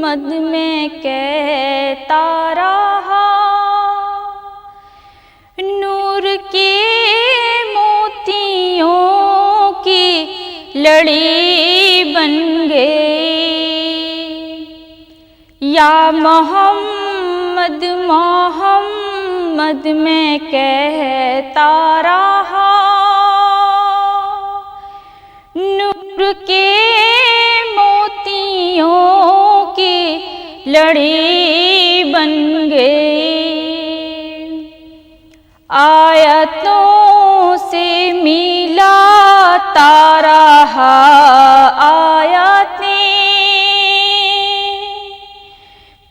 محمد میں کہتا رہا، نور کے موتیوں کی لڑی بن گئی، یا محمد محمد میں کہتا رہا، نور کے موتیوں کی لڑی بن گئی، آیتوں سے ملاتا رہا آیاتیں،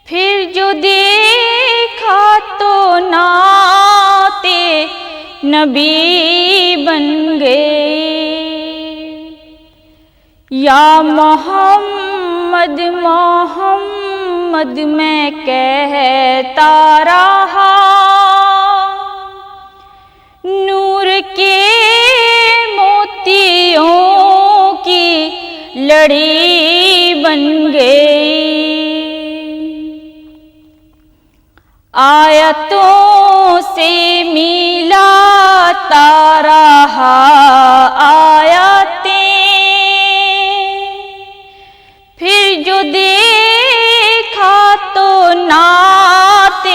پھر جو دیکھا تو نعت نبی بن گئی، یا محمد محمد میں کہتا رہا، نور کے موتیوں کی لڑی بن گئی، آیتوں سے ملاتا رہا آیاتیں، پھر جو دیکھا تو نعت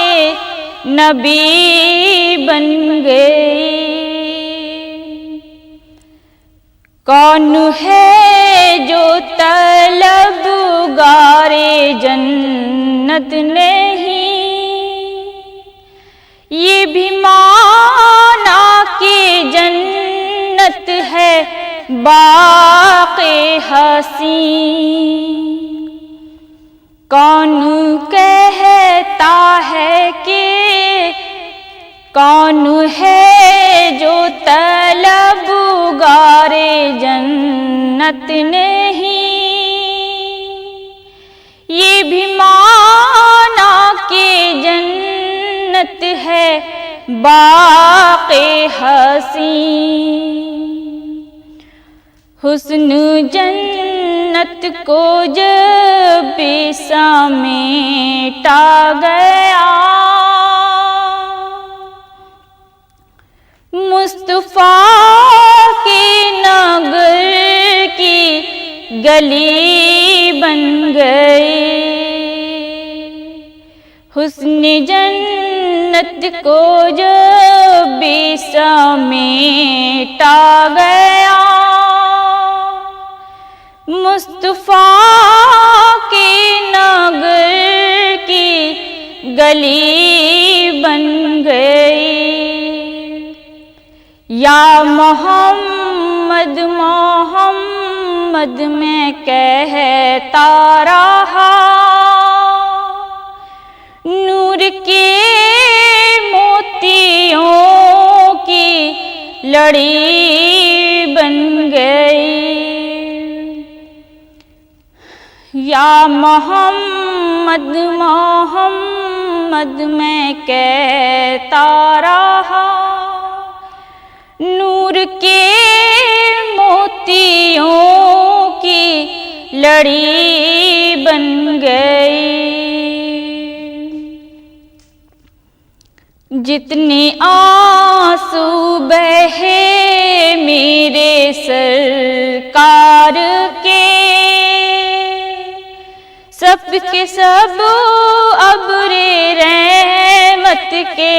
نبی بن گئی، کون ہے جو طلبگار جنت نہیں، یہ بھی مانا کہ جنت ہے باغ حسین، کون کہتا ہے کہ کون ہے جو طلبگار جنت نہیں، یہ بھی مانا کہ جنت ہے باغ حسین، حسن جنت کو جب سمیٹا گیا، مصطفیٰ کے نگر کی گلی بن گئی، حسن جنت کو جب سمیٹا گیا، مصطفیٰ کے نگر کی گلی بن گئی، یا محمد محمد میں کہتا رہا، نور کے موتیوں کی لڑی بن گئی، یا محمد محمد میں کہتا رہا، نور کے موتیوں کی لڑی بن گئی، جتنے آنسو بہے میرے سرکار کے، سب کے سب ابر رحمت کے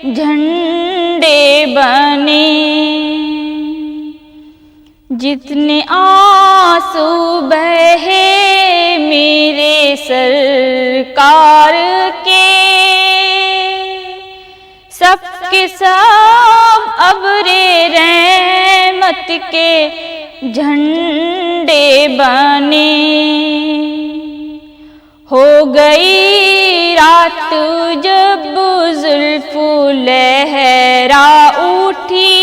جھنڈے بنے، جتنے آنسو بہے میرے سرکار کے، سب کے سب ابر رحمت کے جھنڈے بنے، ہو گئی رات جب زلف لہرا اٹھی،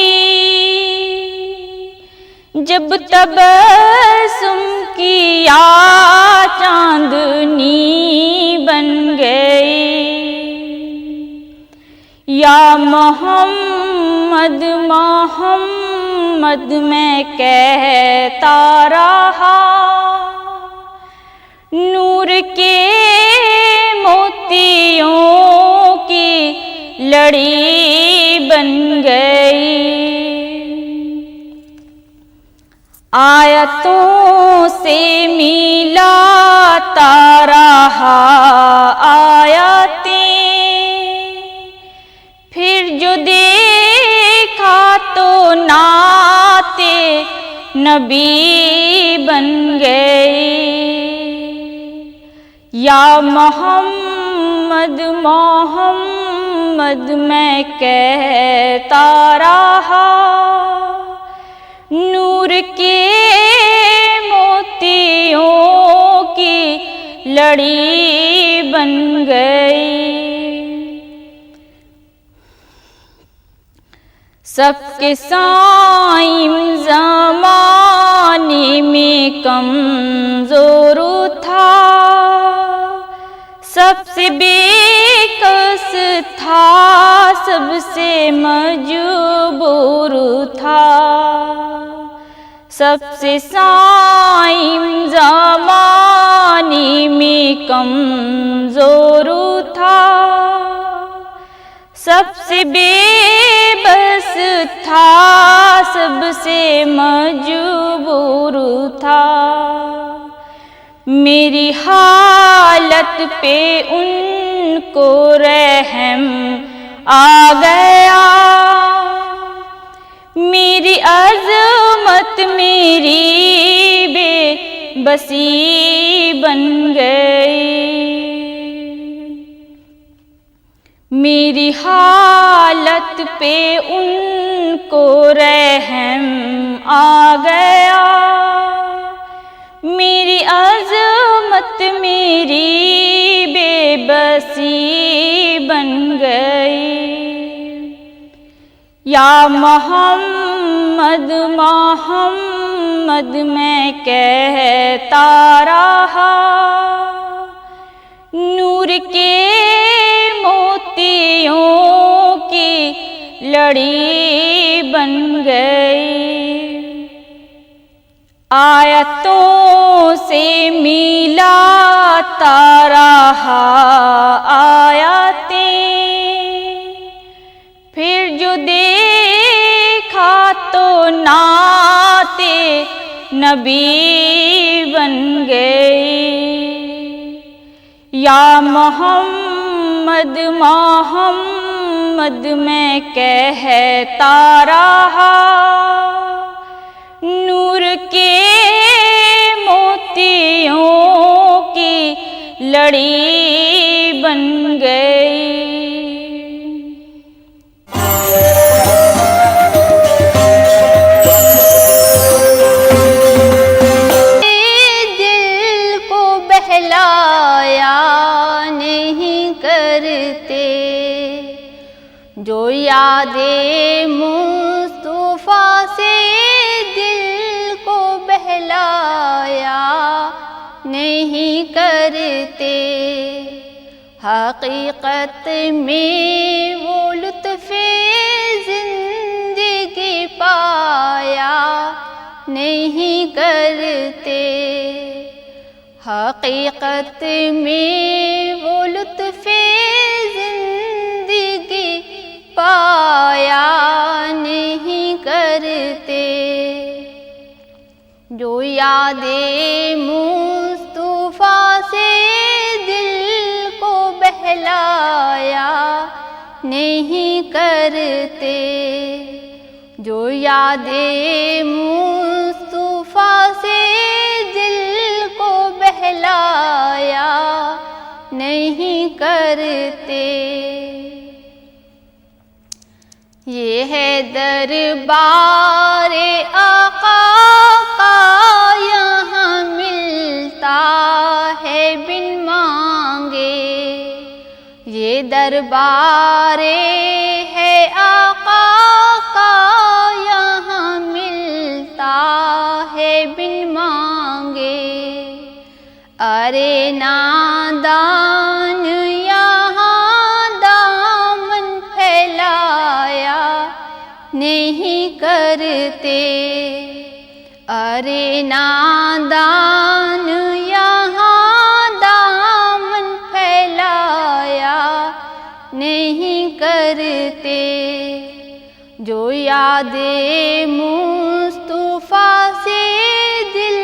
جب تبسم کیا چاندنی بن گئی، یا محمد محمد میں کہتا رہا، نور کے موتیوں کی لڑی بن گئی، آیتوں سے ملاتا رہا آیاتیں، پھر جو دیکھا تو نعت نبی بن گئی۔ یا محمد محمد میں کہتا رہا، نور کے موتیوں کی لڑی بن گئی۔ سب کے سائم زمانے میں کمزور تھا، سب سے بے کس تھا، سب سے مجبور تھا، سب سے سائم زمانے میں کمزور تھا، سب سے بے بس تھا، سب سے مجبور تھا۔ میری حالت پہ ان کو رحم آ گیا، میری عظمت میری بے بسی بن گئی، میری حالت پہ ان کو رحم آ گیا، میری عظمت میری بے بسی بن گئی۔ یا محمد محمد میں کہتا رہا، نور کے موتیوں کی لڑی بن گئی، آیتوں سے ملاتا رہا آیاتیں، پھر جو دیکھا تو نعت نبی بن گئی۔ یا محمد محمد میں کہتا رہا، نور کے موتیوں کی لڑی بن گئی۔ دل کو بہلایا نہیں کرتے، جو یاد مصطفیٰ سے دل کو بہلایا نہیں کرتے، حقیقت میں وہ لطف زندگی پایا نہیں کرتے، حقیقت میں وہ لطف زندگی پایا نہیں کرتے، جو یاد مصطفیٰ سے دل کو بہلایا نہیں کرتے، جو یاد مصطفیٰ سے دل کو بہلایا نہیں کرتے۔ یہ ہے دربار آقا کا، یہاں ملتا ہے بن مانگے، یہ دربار ہے آقا کا، یہاں ملتا ہے بن مانگے، ارے نادان یہاں دامن پھیلایا نہیں کرتے، ارے نادان یہاں یاد مصطفیٰ سے دل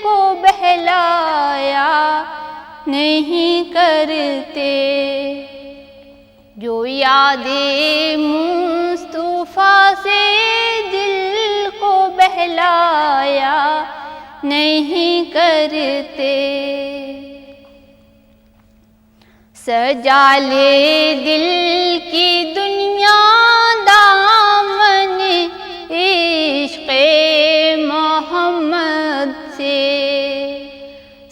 کو بہلایا نہیں کرتے، جو یاد مصطفیٰ سے دل کو بہلایا نہیں کرتے، سجا لے دل کی دنیا دامن عشق محمد سے،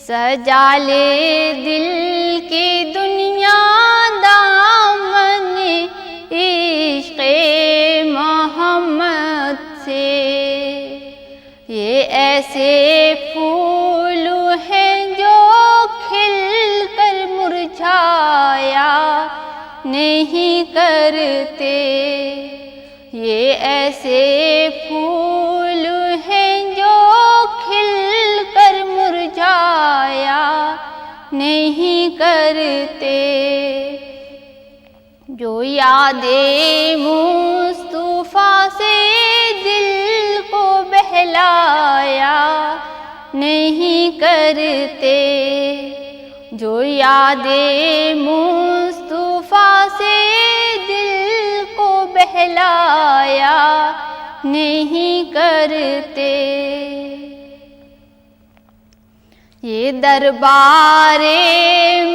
سجا لے دل کی دنیا دامن عشق محمد سے، یہ ایسے پھول ہیں جو کھل کر مرجھایا نہیں کرتے، یہ ایسے پھول ہیں جو کھل کر مرجھایا نہیں کرتے، جو یاد مصطفیٰ سے دل کو بہلایا نہیں کرتے، جو یاد مصطفیٰ سے دل کو بہلایا نہیں کرتے، یہ دربار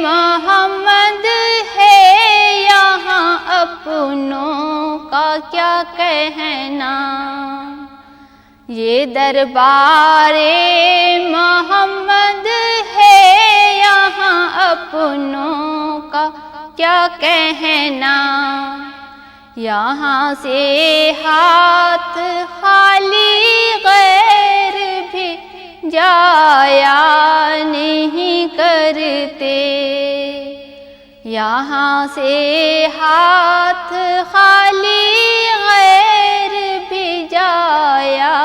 محمد ہے یہاں اپنوں کا کیا کہنا، یہ دربار محمد ہے یہاں اپنوں کا کیا کہنا، یہاں سے ہاتھ خالی غیر بھی جایا نہیں کرتے، یہاں سے ہاتھ خالی غیر بھی جایا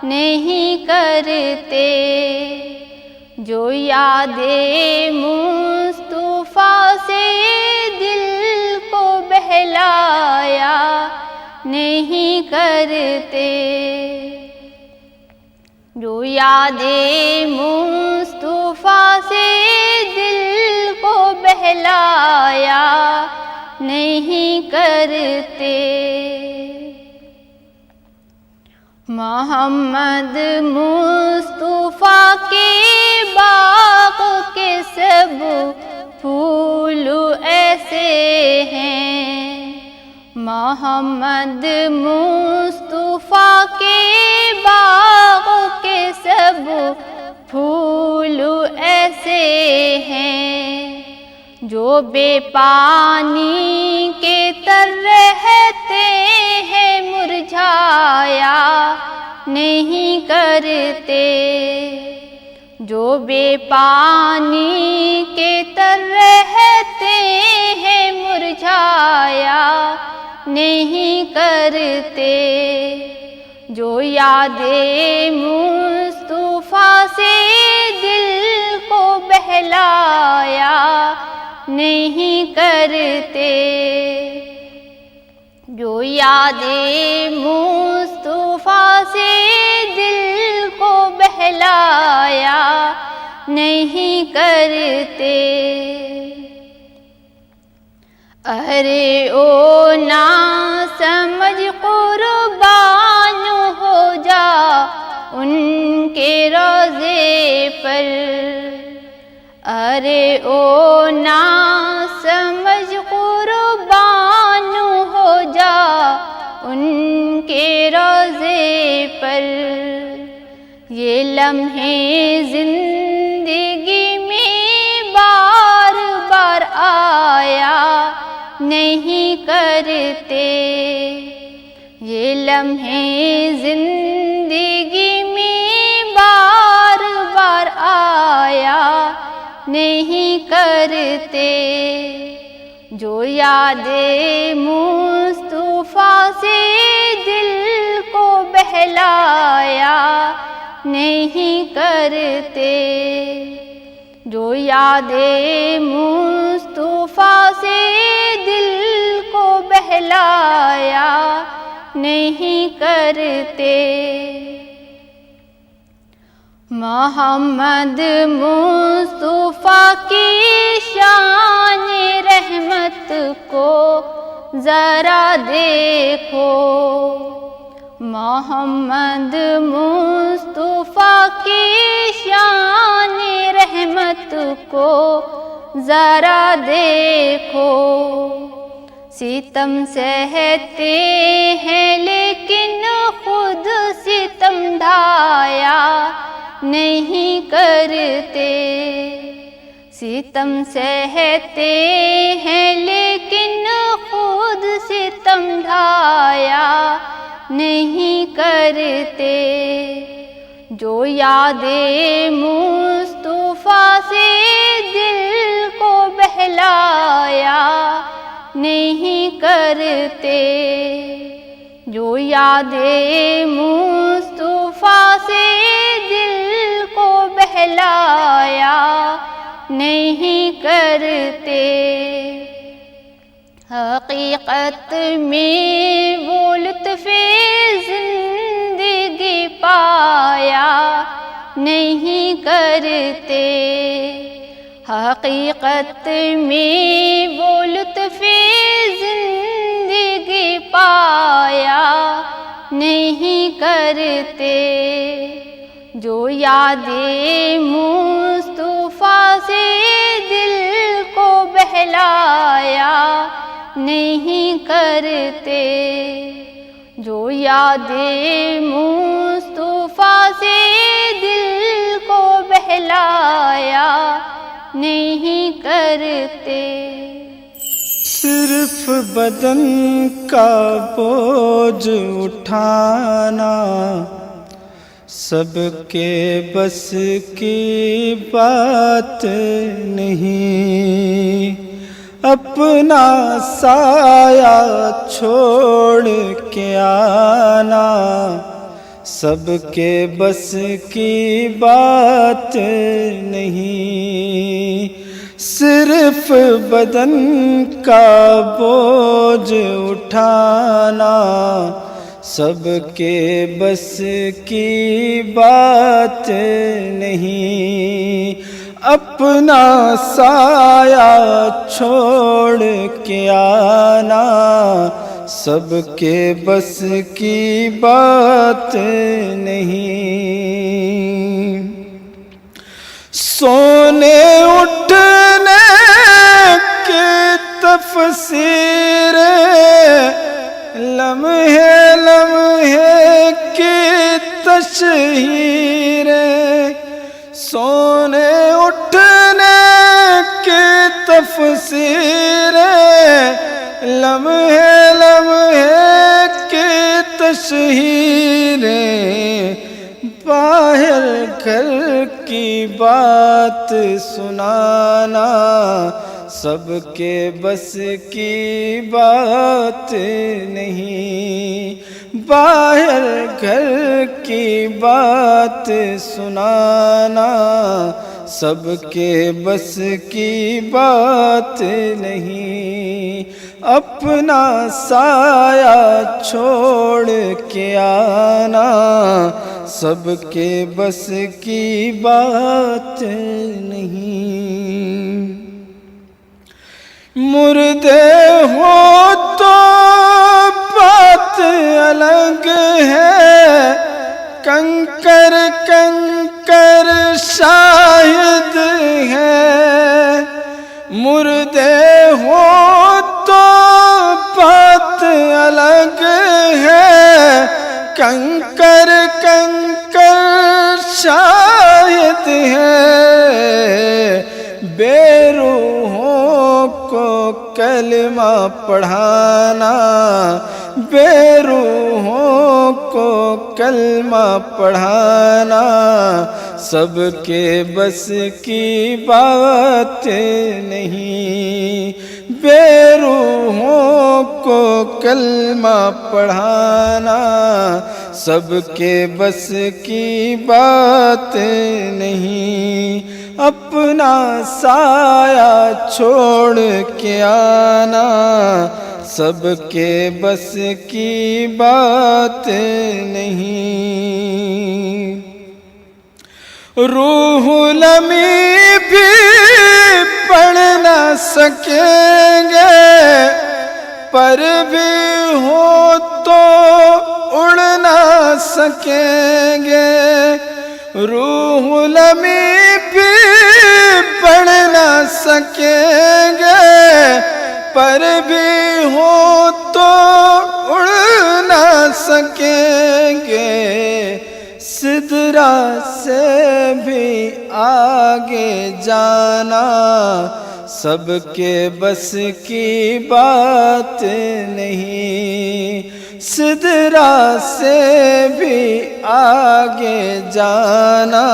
نہیں کرتے، جو یاد مصطفیٰ سے دل کو بہلایا نہیں کرتے، جو یاد مصطفیٰ سے دل کو بہلایا نہیں کرتے، محمد مصطفیٰ کے باغ کے سب پھول ایسے ہیں، محمد مصطفیٰ کے باغ کے سب پھول ایسے ہیں، جو بے پانی کے تر رہتے ہیں مرجھایا نہیں کرتے، جو بے پانی کے تر رہتے ہیں مرجھایا نہیں کرتے، جو یاد مصطفیٰ سے دل کو بہلایا نہیں کرتے، جو یاد مصطفیٰ سے دل کو بہلایا نہیں کرتے، ارے او نا سمجھ قربان ہو جا ان کے روضے پر، ارے او نا سمجھ قربان ہو جا ان کے روضے پر، یہ لمحے زندگی میں بار بار آیا نہیں کرتے، یہ لمحے زندگی میں بار بار آیا نہیں کرتے، جو یاد مصطفیٰ سے دل کو بہلایا نہیں کرتے، جو یاد مصطفیٰ سے دل کو بہلایا نہیں کرتے۔ محمد مصطفیٰ کی شان رحمت کو ذرا دیکھو، محمد مصطفیٰ کی شان رحمت کو ذرا دیکھو۔ ستم سہتے ہیں لیکن خود ستم ڈھایا نہیں کرتے، ستم سہتے ہیں لیکن خود ستم ڈھایا نہیں کرتے۔ جو یاد مصطفیٰ سے دل کو بہلایا نہیں کرتے، جو یاد مصطفیٰ سے دل کو بہلایا نہیں کرتے۔ حقیقت میں وہ لطف زندگی پایا نہیں کرتے، حقیقت میں وہ لطف زندگی پایا نہیں کرتے۔ جو یاد مصطفیٰ سے دل کو بہلایا نہیں کرتے، جو یاد مصطفیٰ سے دل کو بہلایا نہیں کرتے۔ صرف بدن کا بوجھ اٹھانا سب کے بس کی بات نہیں، اپنا سایہ چھوڑ کے آنا سب کے بس کی بات نہیں۔ صرف بدن کا بوجھ اٹھانا سب کے بس کی بات نہیں، اپنا سایہ چھوڑ کے آنا سب کے بس کی بات نہیں۔ سونے اٹھنے کی تفسیر لمحے لمحے کی تشہیر، سونے اٹھنے کی تفسیر لمحے لمحے کی تشہیر، باہر گھر کی بات سنانا سب کے بس کی بات نہیں، باہر گھر کی بات سنانا سب کے بس کی بات نہیں، اپنا سایہ چھوڑ کے آنا سب کے بس کی بات نہیں۔ مردے ہو تو بات الگ ہے، کنکر کنکر شاہد ہے، مردے ہو تو بات الگ ہے، کنکر کنکر شاہد ہے، بے روحوں کو کلمہ پڑھانا، بے روحوں کو کلمہ پڑھانا سب کے بس کی بات نہیں، بے روحوں کو کلمہ پڑھانا سب کے بس کی بات نہیں، اپنا سایہ چھوڑ کے آنا سب کے بس کی بات نہیں، روح الامیں بھی پڑھ نہ سکیں گے، پر بھی ہو تو اڑ نہ سکیں گے، روح الامیں بھی پڑھ نہ سکیں گے، پر بھی ہو تو اڑ نہ سکیں گے، سدرا سے بھی آگے جانا سب کے بس کی بات نہیں، سدرا سے بھی آگے جانا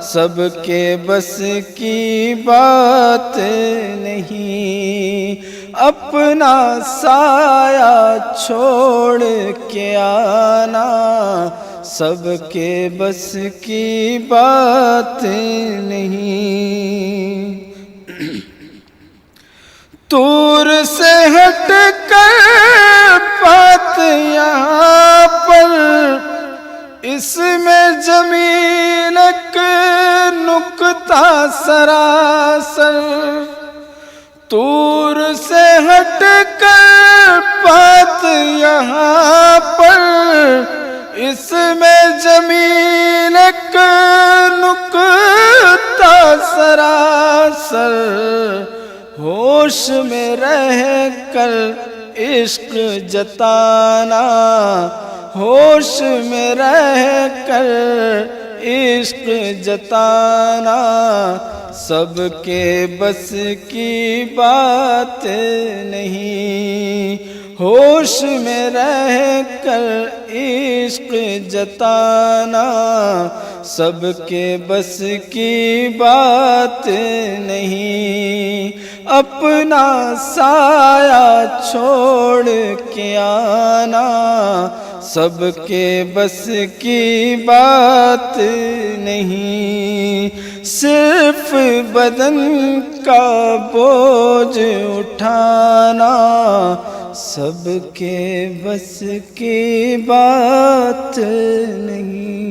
سب کے بس کی بات نہیں، اپنا سایہ چھوڑ کے آنا سب کے بس کی بات نہیں، طور سے ہٹ کر بات یہاں پر، اس میں جمیل ایک نکتہ سراسر، طور سے ہٹ کر بات یہاں پر، اس میں جمیل ایک نکتہ سراسر، ہوش میں رہ کر عشق جتانا، ہوش میں رہ کر عشق جتانا سب کے بس کی بات نہیں، ہوش میں رہ کر عشق جتانا سب کے بس کی بات نہیں، اپنا سایہ چھوڑ کے آنا سب کے بس کی بات نہیں، صرف بدن کا بوجھ اٹھانا سب کے بس کی بات نہیں۔